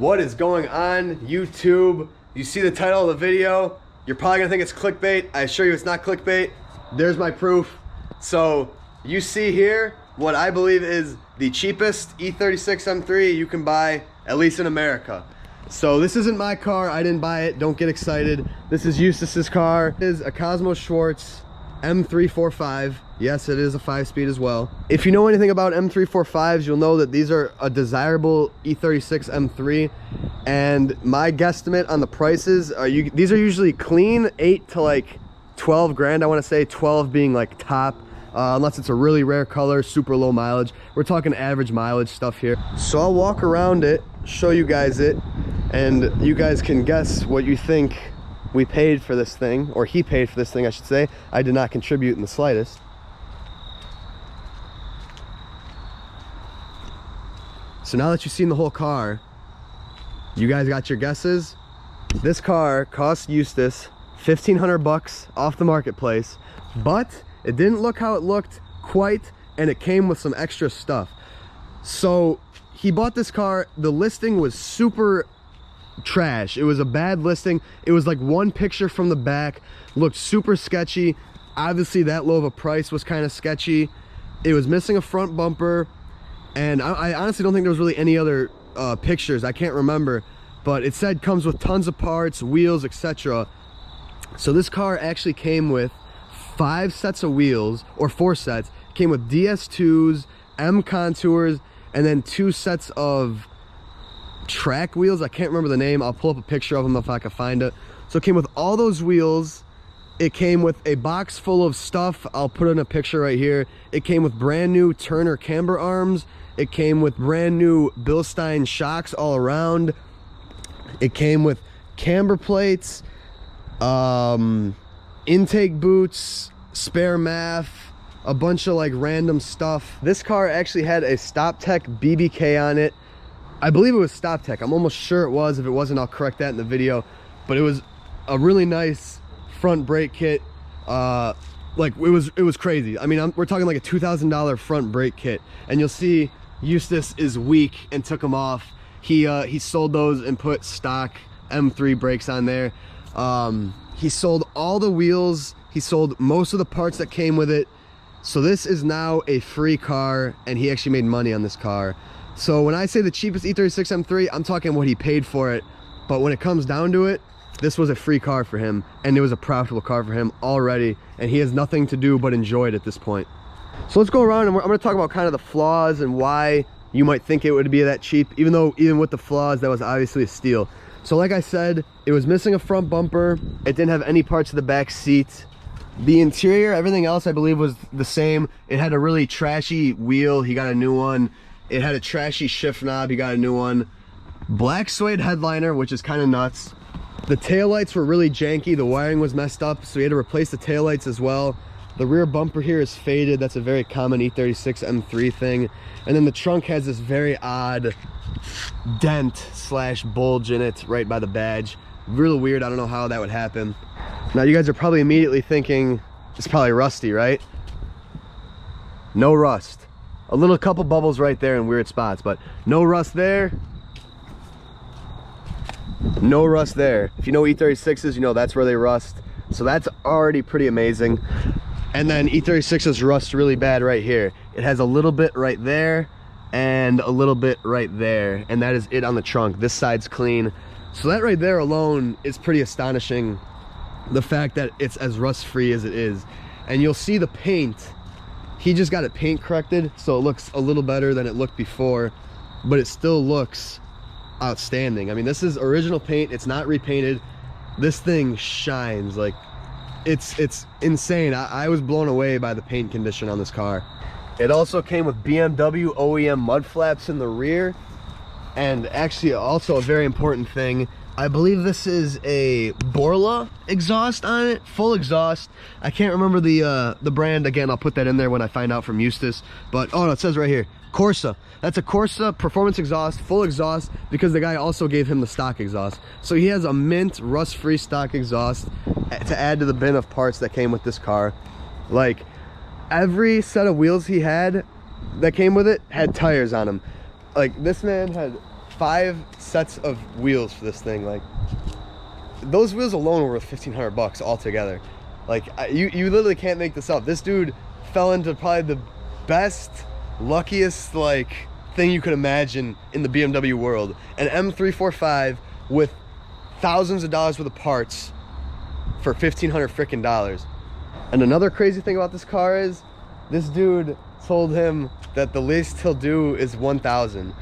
What is going on, YouTube? You see the title of the video, you're probably gonna think it's clickbait. I assure you it's not clickbait. There's my proof. So you see here what I believe is the cheapest E36 M3 you can buy, at least in America. So this isn't my car, I didn't buy it, don't get excited. This is Justas's car. It is a Cosmo Schwarz M345. Yes, it is a 5-speed as well. If you know anything about M345s, you'll know that these are a desirable E36 M3. And my guesstimate on the prices are, these are usually clean 8 to like 12 grand. I want to say 12 being like top, unless it's a really rare color, super low mileage. We're talking average mileage stuff here. So I'll walk around it, show you guys it, and you guys can guess what you think we paid for this thing, or he paid for this thing, I should say. I did not contribute in the slightest. So now that you've seen the whole car, you guys got your guesses. This car cost Justas 1,500 bucks off the marketplace, but it didn't look how it looked quite, and it came with some extra stuff. So he bought this car, the listing was super trash. It was a bad listing. It was like one picture from the back, looked super sketchy. Obviously that low of a price was kind of sketchy. It was missing a front bumper, and I honestly don't think there was really any other pictures. I can't remember, but it said comes with tons of parts, wheels, etc. So this car actually came with 5 sets of wheels, or 4 sets. It came with DS2s, M contours, and then 2 sets of track wheels. I can't remember the name. I'll pull up a picture of them if I can find it. So it came with all those wheels. It came with a box full of stuff. I'll put in a picture right here. It came with brand new Turner camber arms. It came with brand new Bilstein shocks all around. It came with camber plates, intake boots, spare MAF, a bunch of like random stuff. This car actually had a StopTech BBK on it. I believe it was StopTech. I'm almost sure it was. If it wasn't, I'll correct that in the video. But it was a really nice front brake kit. Like it was crazy. I mean, we're talking like a $2,000 front brake kit, and you'll see Justas is weak and took them off. He sold those and put stock M3 brakes on there. He sold all the wheels. He sold most of the parts that came with it. So this is now a free car, and he actually made money on this car. So when I say the cheapest E36 M3, I'm talking what he paid for it. But when it comes down to it, this was a free car for him, and it was a profitable car for him already, and he has nothing to do but enjoy it at this point. So let's go around, and I'm going to talk about kind of the flaws and why you might think it would be that cheap, even though even with the flaws, that was obviously a steal. So like I said, it was missing a front bumper. It didn't have any parts of the back seat. The interior, everything else I believe was the same. It had a really trashy wheel. He got a new one. It had a trashy shift knob. He got a new one. Black suede headliner, which is kind of nuts. The taillights were really janky. The wiring was messed up, so we had to replace the taillights as well. The rear bumper here is faded. That's a very common E36 M3 thing. And then the trunk has this very odd dent slash bulge in it right by the badge. Really weird. I don't know how that would happen. Now you guys are probably immediately thinking it's probably rusty, right? No rust. A little couple bubbles right there in weird spots, but no rust there. No rust there. If you know E36s, you know that's where they rust. So that's already pretty amazing. And then E36s rust really bad right here. It has a little bit right there and a little bit right there, and that is it on the trunk. This side's clean. So that right there alone is pretty astonishing, the fact that it's as rust free as it is. And you'll see the paint. He just got it paint corrected, so it looks a little better than it looked before, but it still looks outstanding. I mean, this is original paint. It's not repainted. This thing shines. Like, it's insane. I was blown away by the paint condition on this car. It also came with BMW OEM mud flaps in the rear, and actually also a very important thing, I believe this is a Borla exhaust on it, full exhaust. I can't remember the brand. Again, I'll put that in there when I find out from Justas. But oh no, it says right here, Corsa. That's a Corsa performance exhaust, full exhaust, because the guy also gave him the stock exhaust. So he has a mint rust-free stock exhaust to add to the bin of parts that came with this car. Like, every set of wheels he had that came with it had tires on them. Like, this man had 5 sets of wheels for this thing. Like, those wheels alone were worth 1,500 bucks altogether. Like, you literally can't make this up. This dude fell into probably the best, luckiest, like, thing you could imagine in the BMW world. An M345 with thousands of dollars worth of parts for $1,500 freaking dollars. And another crazy thing about this car is this dude told him that the least he'll do is 1,000.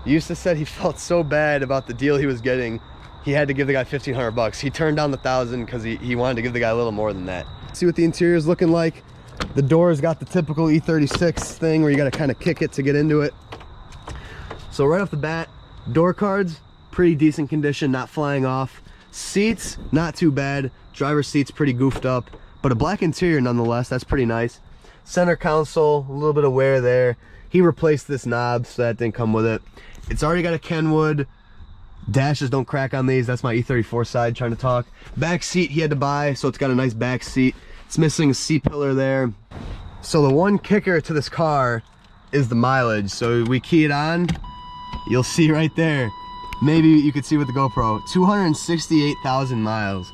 Justas said he felt so bad about the deal he was getting, he had to give the guy 1,500 bucks. He turned down the 1,000 because he wanted to give the guy a little more than that. See what the interior is looking like. The door's got the typical E36 thing where you got to kind of kick it to get into it. So right off the bat, door cards, pretty decent condition, not flying off. Seats, not too bad. Driver's seat's pretty goofed up, but a black interior nonetheless. That's pretty nice. Center console, a little bit of wear there. He replaced this knob, so that didn't come with it. It's already got a Kenwood. Dashes don't crack on these. That's my E34 side trying to talk. Back seat he had to buy, so it's got a nice back seat. It's missing a C-pillar there. So the one kicker to this car is the mileage. So we key it on, you'll see right there. Maybe you could see with the GoPro, 268,000 miles.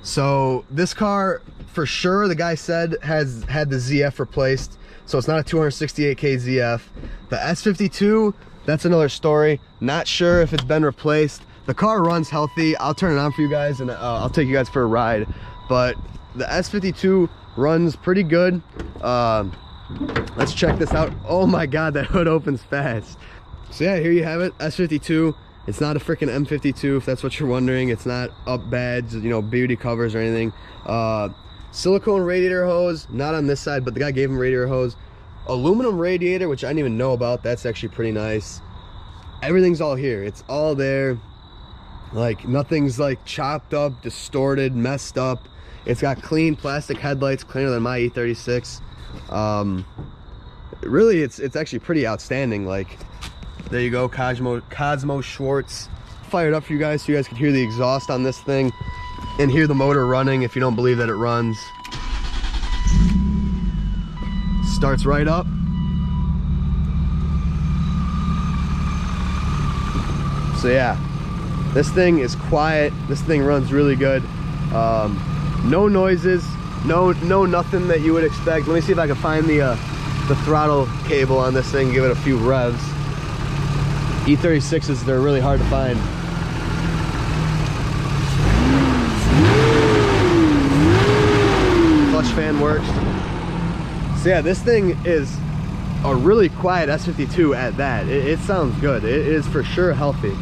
So this car, for sure, the guy said has had the ZF replaced. So it's not a 268K ZF. The S52, that's another story. Not sure if it's been replaced. The car runs healthy. I'll turn it on for you guys and I'll take you guys for a ride. But the S52 runs pretty good. Let's check this out. Oh my God, that hood opens fast. So yeah, here you have it, S52. It's not a freaking M52, if that's what you're wondering. It's not up badge, you know, beauty covers or anything. Silicone radiator hose, not on this side, but the guy gave him radiator hose. Aluminum radiator, which I didn't even know about. That's actually pretty nice. Everything's all here. It's all there. Like, nothing's like chopped up, distorted, messed up. It's got clean plastic headlights, cleaner than my E36. Really, it's actually pretty outstanding. Like, there you go, Cosmo Schwartz. Fired up for you guys so you guys can hear the exhaust on this thing and hear the motor running if you don't believe that it runs. Starts right up. So yeah, this thing is quiet. This thing runs really good. No noises, no nothing that you would expect. Let me see if I can find the throttle cable on this thing, give it a few revs. E36s, they're really hard to find. Clutch fan works. So yeah, this thing is a really quiet S52 at that. It sounds good. It is for sure healthy.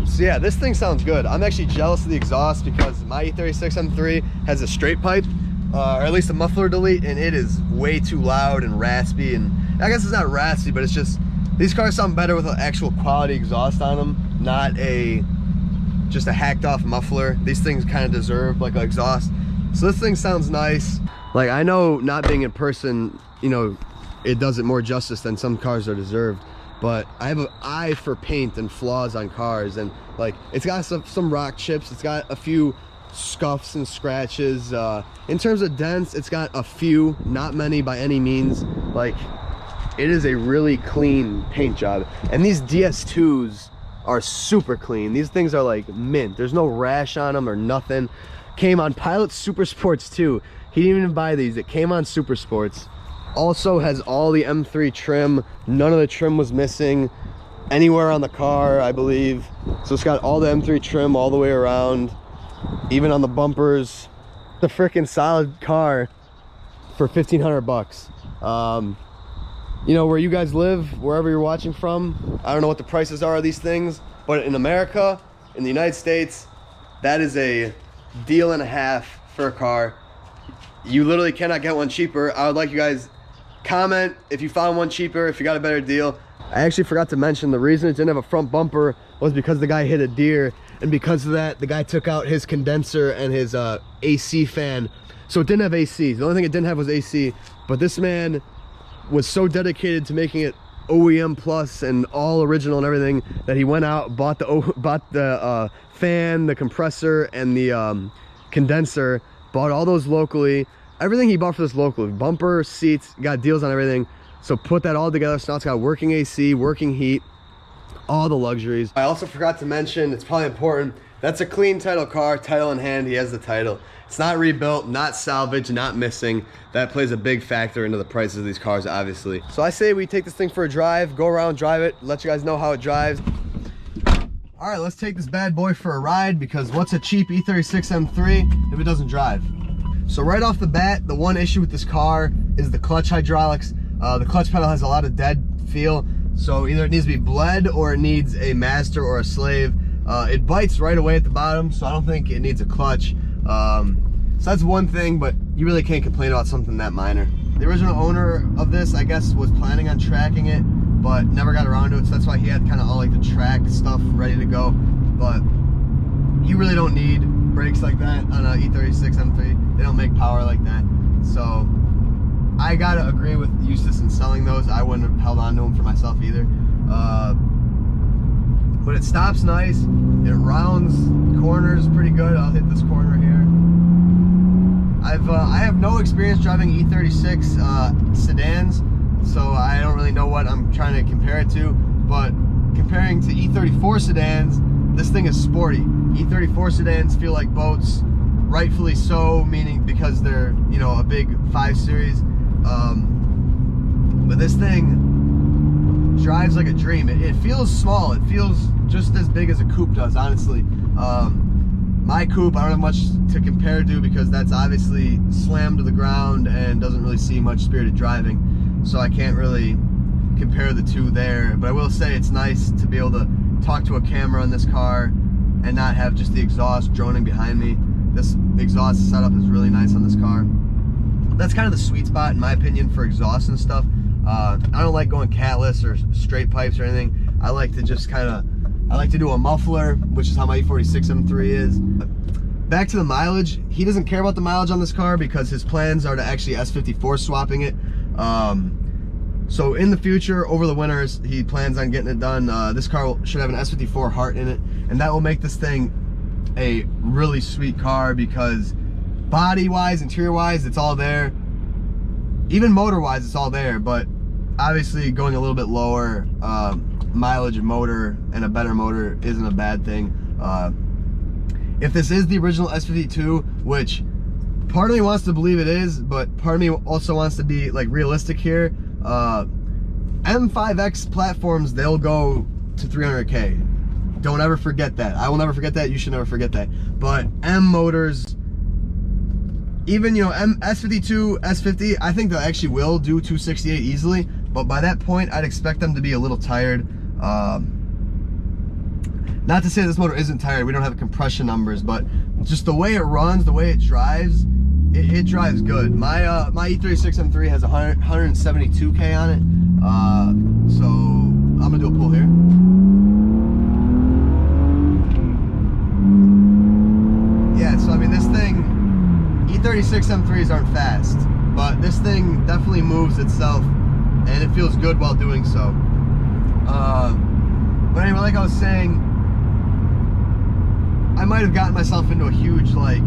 So yeah, this thing sounds good. I'm actually jealous of the exhaust because my E36 M3 has a straight pipe, or at least a muffler delete, and it is way too loud and raspy. And I guess it's not raspy, but it's just, these cars sound better with an actual quality exhaust on them, not just a hacked off muffler. These things kind of deserve like an exhaust. So this thing sounds nice. Like, I know not being in person, you know, it does it more justice than some cars are deserved, but I have an eye for paint and flaws on cars, and like, it's got some rock chips, it's got a few scuffs and scratches. In terms of dents, it's got a few, not many by any means. Like, it is a really clean paint job, and these DS2s are super clean. These things are like mint. There's no rash on them or nothing. Came on Pilot Super Sports too. He didn't even buy these. It came on Super Sports. Also has all the M3 trim. None of the trim was missing anywhere on the car, I believe. So it's got all the M3 trim all the way around, even on the bumpers. The freaking solid car for 1,500 bucks. You know, where you guys live, wherever you're watching from, I don't know what the prices are of these things, but in America, in the United States, that is a deal and a half for a car. You literally cannot get one cheaper. I would like you guys comment if you found one cheaper, if you got a better deal. I actually forgot to mention the reason it didn't have a front bumper was because the guy hit a deer, and because of that, the guy took out his condenser and his AC fan. So it didn't have AC. The only thing it didn't have was AC, but this man was so dedicated to making it OEM plus and all original and everything that he went out, bought the fan, the compressor, and the condenser, bought all those locally. everything he bought for this local, bumper, seats, got deals on everything. So put that all together. So now it's got working AC, working heat, all the luxuries. I also forgot to mention, it's probably important, that's a clean title car, title in hand, he has the title. It's not rebuilt, not salvaged, not missing. That plays a big factor into the prices of these cars, obviously. So I say we take this thing for a drive, go around, drive it, let you guys know how it drives. All right, let's take this bad boy for a ride, because what's a cheap E36 M3 if it doesn't drive? So right off the bat, the one issue with this car is the clutch hydraulics. The clutch pedal has a lot of dead feel, so either it needs to be bled or it needs a master or a slave. It bites right away at the bottom, so I don't think it needs a clutch. So that's one thing, but you really can't complain about something that minor. The original owner of this, I guess, was planning on tracking it, but never got around to it, so that's why he had kind of all like the track stuff ready to go. But you really don't need brakes like that on an E36 M3. They don't make power like that. So I gotta agree with Justas in selling those. I wouldn't have held on to them for myself either. But it stops nice. It rounds corners pretty good. I'll hit this corner here. I have no experience driving E36 sedans, so I don't really know what I'm trying to compare it to. But comparing to E34 sedans, this thing is sporty. E34 sedans feel like boats, rightfully so, meaning because they're, you know, a big 5 Series. But this thing drives like a dream. It feels small. It feels just as big as a coupe does, honestly. My coupe, I don't have much to compare to, because that's obviously slammed to the ground and doesn't really see much spirited driving. So I can't really compare the two there. But I will say it's nice to be able to talk to a camera in this car and not have just the exhaust droning behind me. This exhaust setup is really nice on this car. That's kind of the sweet spot, in my opinion, for exhaust and stuff. I don't like going catless or straight pipes or anything. I like to just kind of, I like to do a muffler, which is how my E46 M3 is. Back to the mileage, he doesn't care about the mileage on this car because his plans are to actually S54 swapping it. So in the future, over the winters, he plans on getting it done. This car should have an S54 heart in it, and that will make this thing a really sweet car, because body-wise, interior-wise, it's all there. Even motor-wise, it's all there, but obviously going a little bit lower mileage motor and a better motor isn't a bad thing. If this is the original S52, which part of me wants to believe it is, but part of me also wants to be like realistic here, M5X platforms, they'll go to 300K. Don't ever forget that. I will never forget that. You should never forget that. But M motors, even, you know, S52, S50, I think they actually will do 268 easily. But by that point, I'd expect them to be a little tired. Not to say this motor isn't tired. We don't have compression numbers, but just the way it runs, the way it drives, it drives good. My my E36 M3 has 172K on it. So I'm gonna do a pull here. Yeah, so I mean, this thing, E36 M3s aren't fast, but this thing definitely moves itself, and it feels good while doing so. But anyway, like I was saying, I might have gotten myself into a huge like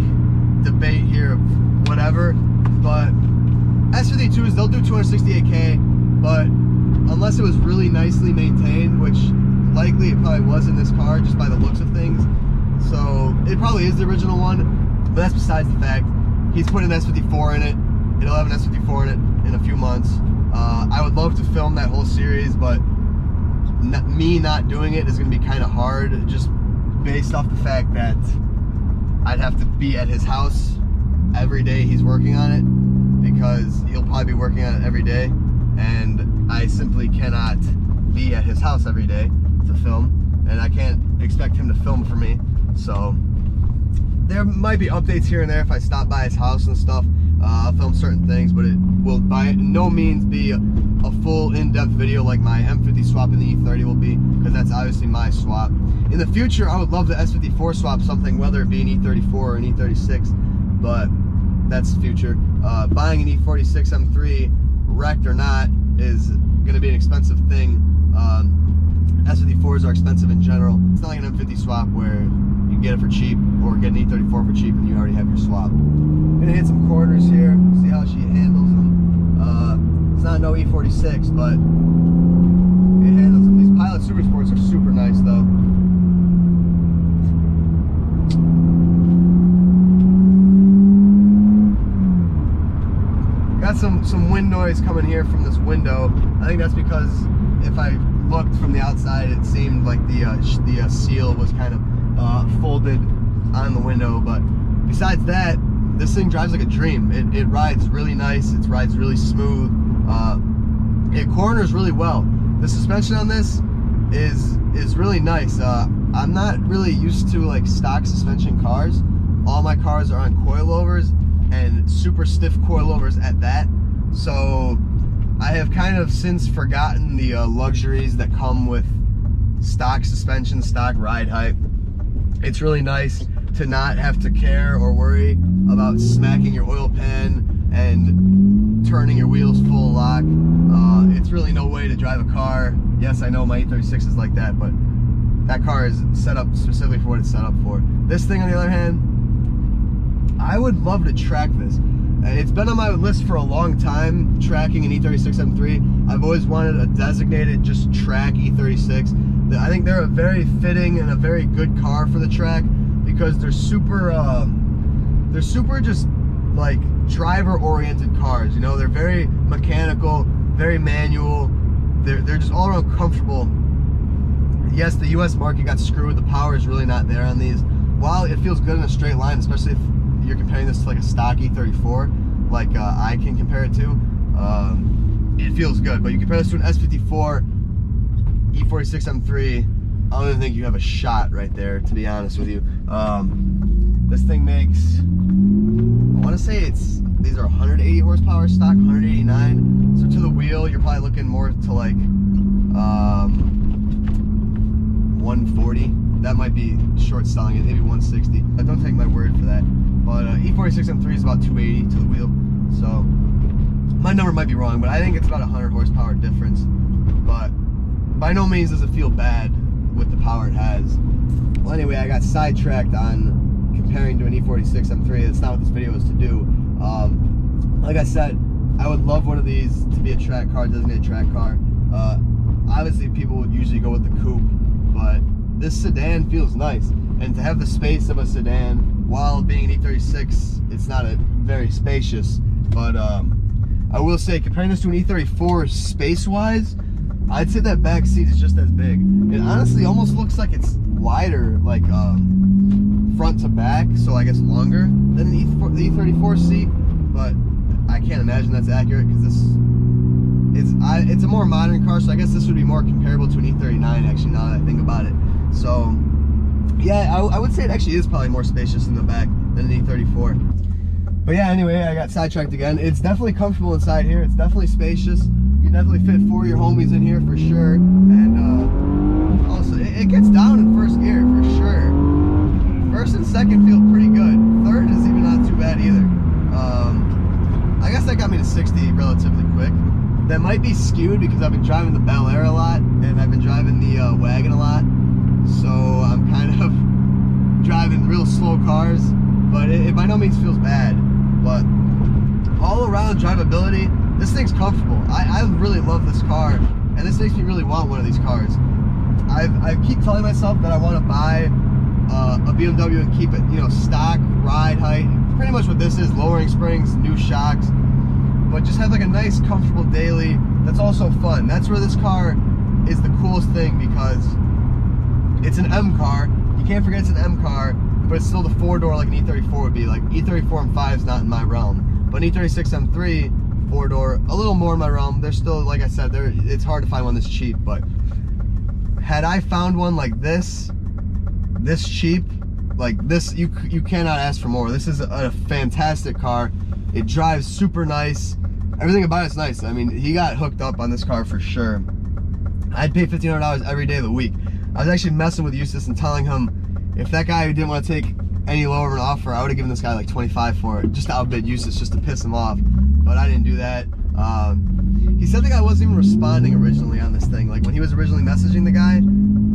debate here of whatever, but S52s, they'll do 268K, but unless it was really nicely maintained, which likely it probably was in this car just by the looks of things, so it probably is the original one, but that's besides the fact. He's put an S54 in it. It'll have an S54 in it in a few months. I would love to film that whole series, but me not doing it is going to be kind of hard, just based off the fact that I'd have to be at his house every day he's working on it, because he'll probably be working on it every day, and I simply cannot be at his house every day to film, and I can't expect him to film for me. So there might be updates here and there if I stop by his house and stuff. I'll film certain things, but it will by no means be a full in-depth video like my M50 swap in the E30 will be, because that's obviously my swap. In the future, I would love to S54 swap something, whether it be an E34 or an E36, but that's the future. Buying an E46 M3, wrecked or not, is going to be an expensive thing. S54s are expensive in general. It's not like an M50 swap where you get it for cheap or get an E34 for cheap and you already have your swap. Gonna hit some corners here, see how she handles them. It's not no E46, but it handles them. These Pilot Super Sports are super nice though. Got some wind noise coming here from this window. I think that's because if I looked from the outside, it seemed like the seal was kind of folded on the window. But besides that, this thing drives like a dream. It rides really nice. It rides really smooth. It corners really well. The suspension on this is really nice. I'm not really used to like stock suspension cars. All my cars are on coilovers, and super stiff coilovers at that. So I have kind of since forgotten the luxuries that come with stock suspension, stock ride height. It's really nice to not have to care or worry about smacking your oil pan and turning your wheels full lock. It's really no way to drive a car. Yes, I know my E36 is like that, but that car is set up specifically for what it's set up for. This thing, on the other hand, I would love to track this. It's been on my list for a long time, tracking an E36 M3. I've always wanted a designated just track E36. I think they're a very fitting and a very good car for the track because they're super just like driver-oriented cars. You know, they're very mechanical, very manual. They're just all around comfortable. Yes, the US market got screwed. The power is really not there on these. While it feels good in a straight line, especially if you're comparing this to like a stock E34, like I can compare it to, it feels good. But you compare this to an S54 E46 M3, I don't even think you have a shot right there, to be honest with you. This thing makes, I want to say these are 180 horsepower stock, 189. So to the wheel, you're probably looking more to like 140. That might be short selling it, maybe 160. Don't take my word for that. But E46 M3 is about 280 to the wheel. So my number might be wrong, but I think it's about 100 horsepower difference. But by no means does it feel bad with the power it has. Well, anyway, I got sidetracked on comparing to an E46 M3. That's not what this video is to do. Like I said, I would love one of these to be a track car, designated track car. Obviously, people would usually go with the coupe, but this sedan feels nice. And to have the space of a sedan while being an E36, it's not a very spacious. But I will say, comparing this to an E34 space-wise, I'd say that back seat is just as big. It honestly almost looks like it's wider, like front to back, so I guess longer than the E34 seat. But I can't imagine that's accurate because it's a more modern car, so I guess this would be more comparable to an E39 actually, now that I think about it. So yeah, I would say it actually is probably more spacious in the back than an E34. But yeah, anyway, I got sidetracked again. It's definitely comfortable inside here. It's definitely spacious. You definitely fit 4 of your homies in here for sure. And also, it gets down in first gear for sure. First and second feel pretty good. Third is even not too bad either. I guess that got me to 60 relatively quick. That might be skewed because I've been driving the Bel Air a lot and I've been driving the wagon a lot. So I'm kind of driving real slow cars, but it by no means feels bad. But all around drivability, this thing's comfortable. I really love this car, and this makes me really want one of these cars. I keep telling myself that I want to buy a BMW and keep it, you know, stock, ride height, pretty much what this is, lowering springs, new shocks, but just have like a nice, comfortable daily that's also fun. That's where this car is the coolest thing, because it's an M car. You can't forget it's an M car, but it's still the 4-door like an E34 would be. Like E34 and 5 is not in my realm, but an E36 M3 4-door, a little more in my realm. They're still, like I said, it's hard to find one that's cheap, but had I found one like this cheap, like this, you cannot ask for more. This is a fantastic car. It drives super nice. Everything about it's nice. I mean, he got hooked up on this car for sure. I'd pay $1,500 every day of the week. I was actually messing with Justas and telling him if that guy who didn't want to take any lower of an offer, I would have given this guy like 25 for it, just to outbid Justas, just to piss him off. But I didn't do that. He said the guy wasn't even responding originally on this thing. Like when he was originally messaging the guy,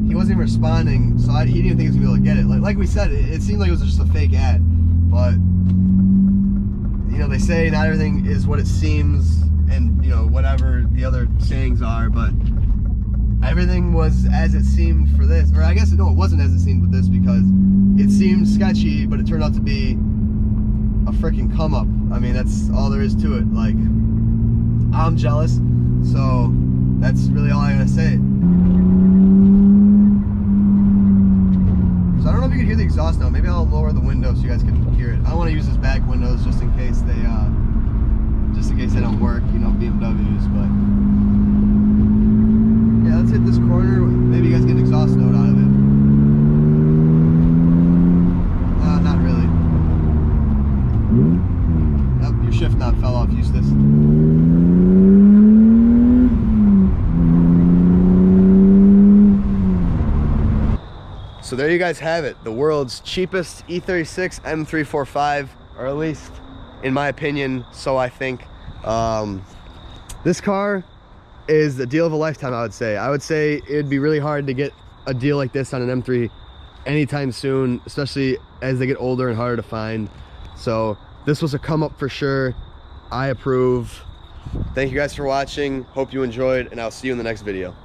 he wasn't even responding, so he didn't even think he was gonna be able to get it. Like we said, it seemed like it was just a fake ad, but you know, they say not everything is what it seems, and you know, whatever the other sayings are, but everything was as it seemed for this. Or I guess, no, it wasn't as it seemed with this, because it seemed sketchy, but it turned out to be a freaking come up. I mean, that's all there is to it. Like, I'm jealous, so that's really all I gotta say. So I don't know if you can hear the exhaust now. Maybe I'll lower the window so you guys can hear it. I want to use his back windows just in case they don't work, you know, BMWs, but yeah, let's hit this corner. Maybe you guys get an exhaust note out of it. Not really. Yep, your shift knob fell off, Justas. So there you guys have it, the world's cheapest E36 M345, or at least in my opinion, so I think. This car is the deal of a lifetime, I would say. I would say it'd be really hard to get a deal like this on an M3 anytime soon, especially as they get older and harder to find. So this was a come up for sure. I approve. Thank you guys for watching. Hope you enjoyed, and I'll see you in the next video.